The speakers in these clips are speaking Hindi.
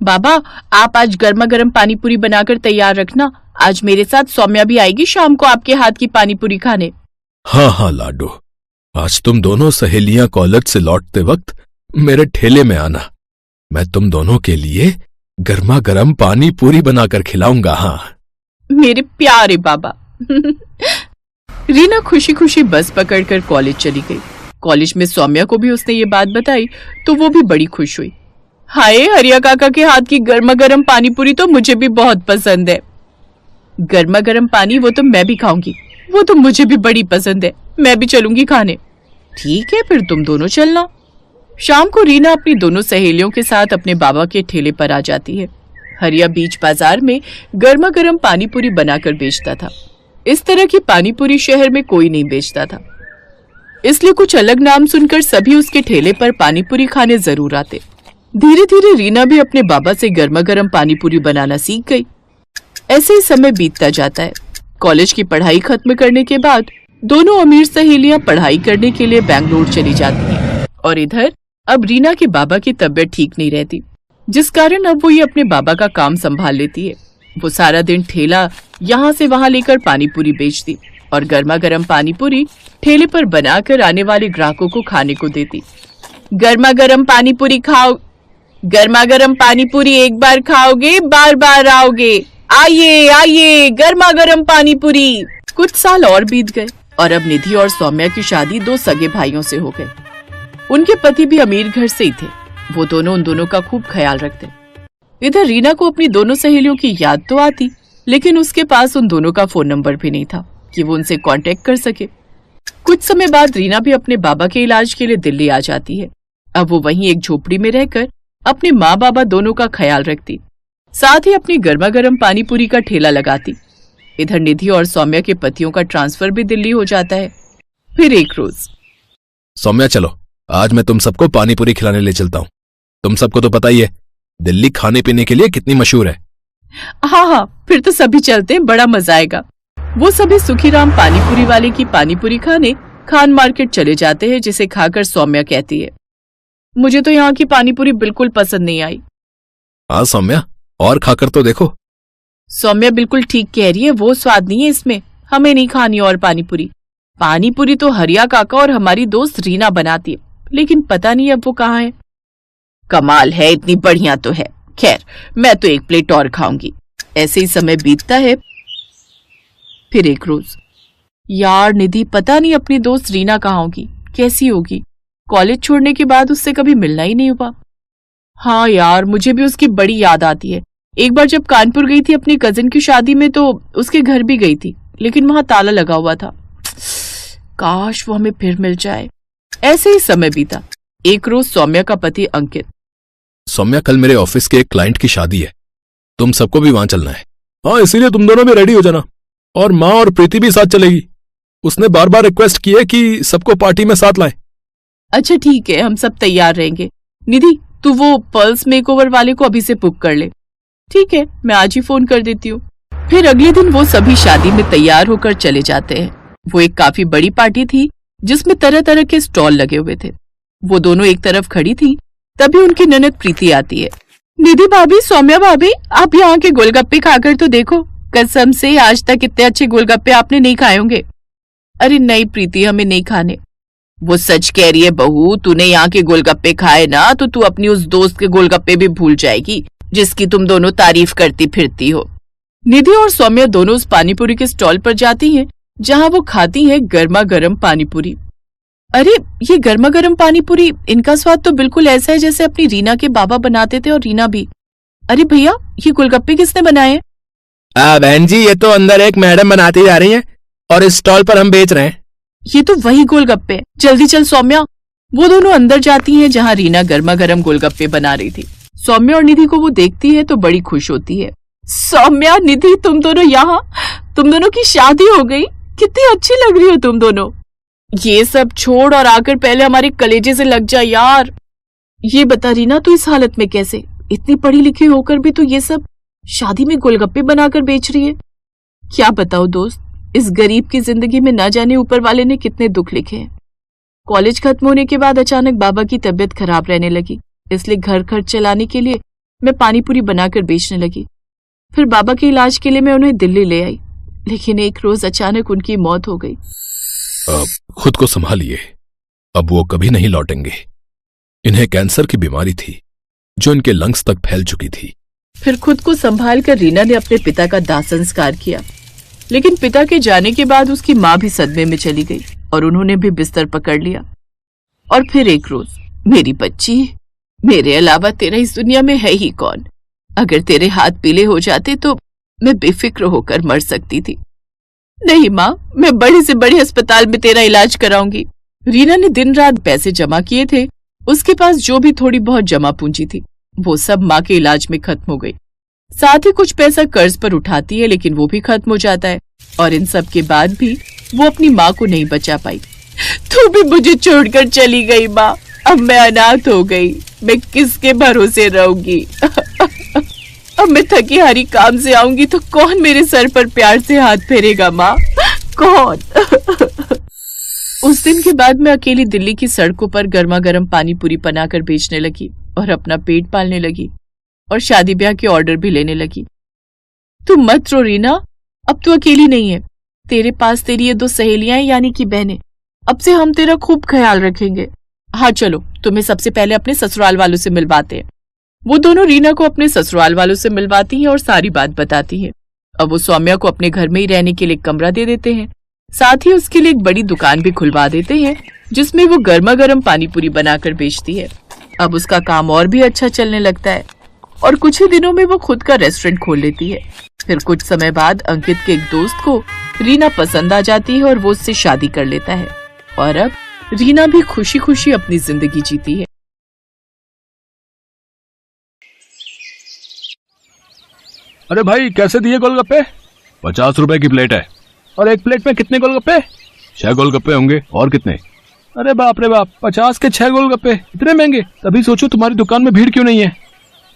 बाबा, आप आज गर्मा गर्म पानी पूरी बनाकर तैयार रखना। आज मेरे साथ सौम्या भी आएगी शाम को आपके हाथ की पानी पूरी खाने। हाँ हाँ लाडो, आज तुम दोनों सहेलियां कॉलेज से लौटते वक्त मेरे ठेले में आना। मैं तुम दोनों के लिए गर्मा गर्म पानी पूरी बनाकर खिलाऊंगा। हाँ मेरे प्यारे बाबा। रीना खुशी खुशी बस पकड़कर कॉलेज चली गई। कॉलेज में सौम्या को भी उसने ये बात बताई तो वो भी बड़ी खुश हुई। हाय, हरिया काका के हाथ की गर्मा गर्म पानी पूरी तो मुझे भी बहुत पसंद है। गर्मा गर्म पानी वो तो मैं भी खाऊंगी, वो तो मुझे भी बड़ी पसंद है, मैं भी चलूंगी खाने। ठीक है, फिर तुम दोनों चलना। शाम को रीना अपनी दोनों सहेलियों के साथ अपने बाबा के ठेले पर आ जाती है। हरिया बीच बाजार में गर्मा गर्म पानी पूरी बनाकर बेचता था। इस तरह की पानी पूरी शहर में कोई नहीं बेचता था, इसलिए कुछ अलग नाम सुनकर सभी उसके ठेले पर पानी पूरी खाने जरूर आते। धीरे धीरे रीना भी अपने बाबा से गर्मा गर्म पानी पूरी बनाना सीख गई। ऐसे ही समय बीतता जाता है। कॉलेज की पढ़ाई खत्म करने के बाद दोनों अमीर सहेलियां पढ़ाई करने के लिए बैंगलोर चली जाती हैं और इधर अब रीना के बाबा की तबीयत ठीक नहीं रहती, जिस कारण अब वो ये अपने बाबा का काम संभाल लेती है। वो सारा दिन ठेला यहाँ से वहाँ लेकर पानी पूरी बेचती और गर्मा गर्म पानी पूरी ठेले पर बनाकर आने वाले ग्राहकों को खाने को देती। गर्मा गर्म पानी पूरी खाओ, गर्मा गर्म पानी पूरी एक बार खाओगे बार बार आओगे, आइए आइए गर्मा गर्म पानी पूरी। कुछ साल और बीत गए और अब निधि और सौम्या की शादी दो सगे भाइयों से हो गई। उनके पति भी अमीर घर से ही थे। वो दोनों उन दोनों का खूब ख्याल रखते। इधर रीना को अपनी दोनों सहेलियों की याद तो आती, लेकिन उसके पास उन दोनों का फोन नंबर भी नहीं था कि वो उनसे कांटेक्ट कर सके। कुछ समय बाद रीना भी अपने बाबा के इलाज के लिए दिल्ली आ जाती है। अब वो वहीं एक झोपड़ी में रहकर अपने माँ बाबा दोनों का ख्याल रखती, साथ ही अपनी गर्मा गर्म पानी पूरी का ठेला लगाती। इधर निधि और सौम्या के पतियों का ट्रांसफर भी दिल्ली हो जाता है। फिर एक रोज, सौम्या चलो, आज मैं तुम सबको पानी पूरी खिलाने ले चलता हूँ। तुम सबको तो पता ही है दिल्ली खाने पीने के लिए कितनी मशहूर है। हाँ हाँ, फिर तो सभी चलते हैं, बड़ा मजा आएगा। वो सभी सुखीराम पानी पूरी वाले की पानी पूरी खाने खान मार्केट चले जाते हैं, जिसे खाकर सौम्या कहती है, मुझे तो यहाँ की पानी पूरी बिल्कुल पसंद नहीं आई। हाँ सौम्या, और खाकर तो देखो। सौम्या बिल्कुल ठीक कह रही है, वो स्वाद नहीं है इसमें, हमें नहीं खानी और पानी पूरी। पानी पूरी तो हरिया काका और हमारी दोस्त रीना बनाती है, लेकिन पता नहीं अब वो कहाँ है। कमाल है, इतनी बढ़िया तो है। खैर, मैं तो एक प्लेट और खाऊंगी। ऐसे ही समय बीतता है। फिर एक रोज, यार निधि पता नहीं अपनी दोस्त रीना कहाँ होगी, कैसी होगी। कॉलेज छोड़ने के बाद उससे कभी मिलना ही नहीं हुआ। हाँ यार, मुझे भी उसकी बड़ी याद आती है। एक बार जब कानपुर गई थी अपनी कजिन की शादी में तो उसके घर भी गई थी, लेकिन वहां ताला लगा हुआ था। काश वो हमें फिर मिल जाए। ऐसे ही समय बीता। एक रोज सौम्या का पति अंकित, सौम्या कल मेरे ऑफिस के एक क्लाइंट की शादी है, तुम सबको भी वहां चलना है। हाँ, इसीलिए तुम दोनों भी रेडी हो जाना, और माँ और प्रीति भी साथ चलेगी। उसने बार बार रिक्वेस्ट की है कि सबको पार्टी में साथ लाए। अच्छा ठीक है, हम सब तैयार रहेंगे। निधि तू वो पर्ल्स मेकओवर वाले को अभी से बुक कर ले। ठीक है, मैं आज ही फोन कर देती हूँ। फिर अगले दिन वो सभी शादी में तैयार होकर चले जाते हैं। वो एक काफी बड़ी पार्टी थी जिसमें तरह तरह के स्टॉल लगे हुए थे। वो दोनों एक तरफ खड़ी थी, तभी उनकी ननद प्रीति आती है। निधि भाभी, सौम्या भाभी, आप यहाँ के गोलगप्पे खाकर तो देखो, कसम से आज तक इतने अच्छे गोलगप्पे आपने नहीं खाए होंगे। अरे नहीं प्रीति, हमें नहीं खाने। वो सच कह रही है बहू, तूने यहाँ के गोलगप्पे खाए ना तो तू अपनी उस दोस्त के गोलगप्पे भी भूल जाएगी जिसकी तुम दोनों तारीफ करती फिरती हो। निधि और सौम्या दोनों उस पानीपुरी के स्टॉल पर जाती हैं जहाँ वो खाती हैं गर्मा गर्म पानीपुरी। अरे ये गर्मा गर्म पानीपुरी, इनका स्वाद तो बिल्कुल ऐसा है जैसे अपनी रीना के बाबा बनाते थे और रीना भी। अरे भैया, ये गोलगप्पे किसने बनाए? बहन जी, ये तो अंदर एक मैडम बनाती जा रही हैं और इस स्टॉल पर हम बेच रहे हैं। ये तो वही गोलगप्पे। जल्दी चल सौम्या। वो दोनों अंदर जाती हैं जहाँ रीना गर्मा गर्म गोलगप्पे बना रही थी। सौम्या और निधि को वो देखती है तो बड़ी खुश होती है। सौम्या, निधि, तुम दोनों यहाँ, तुम दोनों की शादी हो गई, कितनी अच्छी लग रही हो तुम दोनों। ये सब छोड़ और आकर पहले हमारे कलेजे से लग जा यार। ये बता रीना, तू इस हालत में कैसे? इतनी पढ़ी लिखी होकर भी तू ये सब शादी में गोलगप्पे बनाकर बेच रही है। क्या बताओ दोस्त, इस गरीब की जिंदगी में ना जाने ऊपर वाले ने कितने दुख लिखे हैं। कॉलेज खत्म होने के बाद अचानक बाबा की तबीयत खराब रहने लगी, इसलिए घर खर्च चलाने के लिए मैं पानी पूरी बनाकर बेचने लगी। फिर बाबा के इलाज के लिए मैं उन्हें दिल्ली ले आई, लेकिन एक रोज अचानक उनकी मौत हो गई। खुद को संभालिए, अब वो कभी नहीं लौटेंगे। इन्हें कैंसर की बीमारी थी जो इनके लंग्स तक फैल चुकी थी। फिर खुद को संभाल कर रीना ने अपने पिता का दाह संस्कार किया, लेकिन पिता के जाने के बाद उसकी माँ भी सदमे में चली गई और उन्होंने भी बिस्तर पकड़ लिया। और फिर एक रोज, मेरी बच्ची, मेरे अलावा तेरा इस दुनिया में है ही कौन? अगर तेरे हाथ पीले हो जाते तो मैं बेफिक्र होकर मर सकती थी। नहीं माँ, मैं बड़े से बड़े अस्पताल में तेरा इलाज कराऊंगी। रीना ने दिन रात पैसे जमा किए थे। उसके पास जो भी थोड़ी बहुत जमा पूंजी थी वो सब माँ के इलाज में खत्म हो गई। साथ ही कुछ पैसा कर्ज पर उठाती है, लेकिन वो भी खत्म हो जाता है। और इन सब के बाद भी वो अपनी माँ को नहीं बचा पाई। तू भी मुझे छोड़कर चली गई माँ, अब मैं अनाथ हो गई। मैं किसके भरोसे रहूंगी? अब मैं थकी हारी काम से आऊंगी तो कौन मेरे सर पर प्यार से हाथ फेरेगा माँ? कौन? उस दिन के बाद मैं अकेली दिल्ली की सड़कों पर गर्मा गर्म पानी पूरी बनाकर बेचने लगी और अपना पेट पालने लगी और शादी ब्याह के ऑर्डर भी लेने लगी। तू मत रो रीना, अब तू अकेली नहीं है। तेरे पास तेरी ये 2 सहेलियां हैं, यानी कि बहनें। अब से हम तेरा खूब ख्याल रखेंगे। हाँ चलो, तुम्हें सबसे पहले अपने ससुराल वालों से मिलवाते हैं। वो दोनों रीना को अपने ससुराल वालों से मिलवाती हैं और सारी बात बताती हैं। अब वो सौम्या को अपने घर में ही रहने के लिए कमरा दे देते हैं। साथ ही उसके लिए एक बड़ी दुकान भी खुलवा देते हैं जिसमें वो गर्मा गर्म पानी पूरी बनाकर बेचती है। अब उसका काम और भी अच्छा चलने लगता है और कुछ ही दिनों में वो खुद का रेस्टोरेंट खोल लेती है। फिर कुछ समय बाद अंकित के एक दोस्त को रीना पसंद आ जाती है और वो उससे शादी कर लेता है। और अब रीना भी खुशी खुशी अपनी जिंदगी जीती है। अरे भाई, कैसे दिए गोलगप्पे? 50 रुपए की प्लेट है। और एक प्लेट में कितने गोलगप्पे? 6 गोलगप्पे होंगे। और कितने? अरे बाप रे बाप, 50 के 6 गोलगप्पे, इतने महंगे? तभी सोचो तुम्हारी दुकान में भीड़ क्यों नहीं है।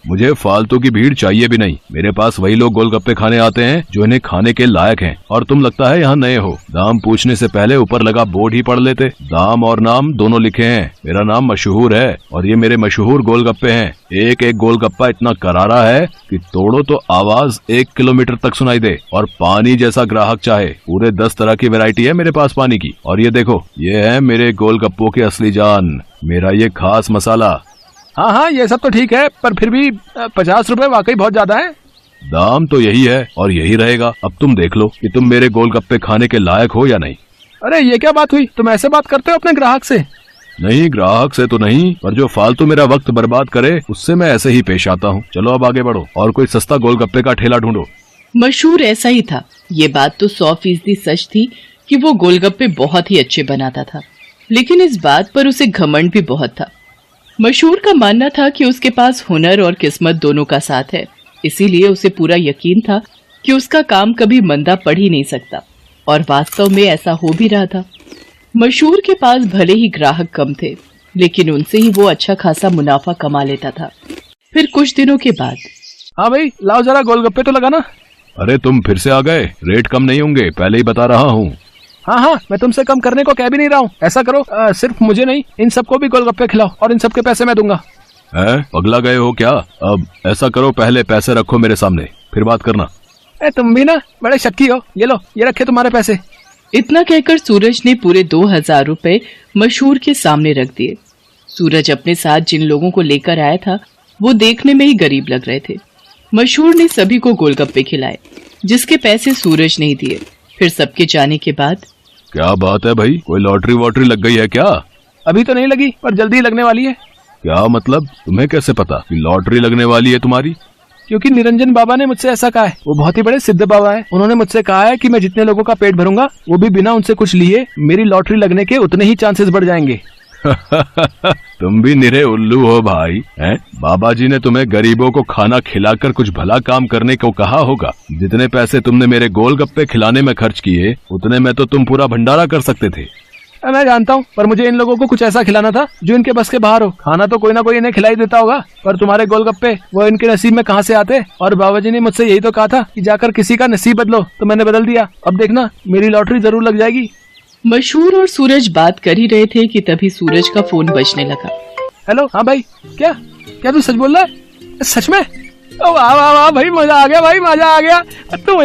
मुझे फालतू की भीड़ चाहिए भी नहीं। मेरे पास वही लोग गोलगप्पे खाने आते हैं जो इन्हें खाने के लायक हैं। और तुम लगता है यहाँ नए हो। दाम पूछने से पहले ऊपर लगा बोर्ड ही पढ़ लेते। दाम और नाम दोनों लिखे हैं। मेरा नाम मशहूर है और ये मेरे मशहूर गोलगप्पे हैं। एक एक गोलगप्पा इतना करारा है कि तोड़ो तो आवाज 1 किलोमीटर तक सुनाई दे। और पानी जैसा ग्राहक चाहे। पूरे 10 तरह की वैरायटी है मेरे पास पानी की। और ये देखो, ये है मेरे गोलगप्पों की असली जान, मेरा ये खास मसाला। हाँ हाँ, ये सब तो ठीक है, पर फिर भी 50 रुपए वाकई बहुत ज्यादा है। दाम तो यही है और यही रहेगा। अब तुम देख लो कि तुम मेरे गोलगप्पे खाने के लायक हो या नहीं। अरे ये क्या बात हुई? तुम ऐसे बात करते हो अपने ग्राहक से? नहीं, ग्राहक से तो नहीं, पर जो फालतू मेरा वक्त बर्बाद करे उससे मैं ऐसे ही पेश आता हूँ। चलो अब आगे बढ़ो और कोई सस्ता गोलगप्पे का ठेला ढूंढो। मशहूर ऐसा ही था। ये बात तो 100% सच थी कि वो गोलगप्पे बहुत ही अच्छे बनाता था, लेकिन इस बात पर उसे घमंड भी बहुत था। मशहूर का मानना था कि उसके पास हुनर और किस्मत दोनों का साथ है, इसीलिए उसे पूरा यकीन था कि उसका काम कभी मंदा पड़ ही नहीं सकता। और वास्तव में ऐसा हो भी रहा था। मशहूर के पास भले ही ग्राहक कम थे, लेकिन उनसे ही वो अच्छा खासा मुनाफा कमा लेता था। फिर कुछ दिनों के बाद, हाँ भाई, लाओ जरा गोलगप्पे तो लगाना। अरे तुम फिर से आ गए? रेट कम नहीं होंगे, पहले ही बता रहा हूँ। हाँ हाँ, मैं तुमसे कम करने को कह भी नहीं रहा हूँ। ऐसा करो, सिर्फ मुझे नहीं, इन सबको भी गोलगप्पे खिलाओ और इन सबके पैसे मैं दूंगा। पगला गए हो क्या? अब ऐसा करो, पहले पैसे रखो मेरे सामने, फिर बात करना। तुम भी ना बड़े शक्की हो। ये लो, ये रखे तुम्हारे पैसे। इतना कहकर सूरज ने पूरे 2000 रुपए मशहूर के सामने रख दिए। सूरज अपने साथ जिन लोगों को लेकर आया था वो देखने में ही गरीब लग रहे थे। मशहूर ने सभी को गोलगप्पे खिलाए, जिसके पैसे सूरज नहीं दिए। फिर सबके जाने के बाद, क्या बात है भाई, कोई लॉटरी वॉटरी लग गई है क्या? अभी तो नहीं लगी, पर जल्दी लगने वाली है। क्या मतलब? तुम्हें कैसे पता कि लॉटरी लगने वाली है तुम्हारी? क्योंकि निरंजन बाबा ने मुझसे ऐसा कहा है। वो बहुत ही बड़े सिद्ध बाबा है। उन्होंने मुझसे कहा है कि मैं जितने लोगों का पेट भरूंगा वो भी बिना उनसे कुछ लिए मेरी लॉटरी लगने के उतने ही चांसेस बढ़ जाएंगे। तुम भी निरे उल्लू हो भाई, हैं? बाबा जी ने तुम्हें गरीबों को खाना खिलाकर कुछ भला काम करने को कहा होगा। जितने पैसे तुमने मेरे गोलगप्पे खिलाने में खर्च किए, उतने में तो तुम पूरा भंडारा कर सकते थे। मैं जानता हूँ, पर मुझे इन लोगों को कुछ ऐसा खिलाना था जो इनके बस के बाहर हो। खाना तो कोई ना कोई इन्हें खिलाई देता होगा, पर तुम्हारे गोलगप्पे वो इनके नसीब में कहाँ से आते? और बाबा जी ने मुझसे यही तो कहा था कि जाकर किसी का नसीब बदलो, तो मैंने बदल दिया। अब देखना, मेरी लॉटरी जरूर लग जाएगी। मशहूर और सूरज बात कर ही रहे थे कि तभी सूरज का फोन बजने लगा। हेलो, हाँ भाई, क्या तू सच बोल रहा है? सच में? वाह वाह वाह भाई, मजा आ गया भाई, मजा आ गया। तुम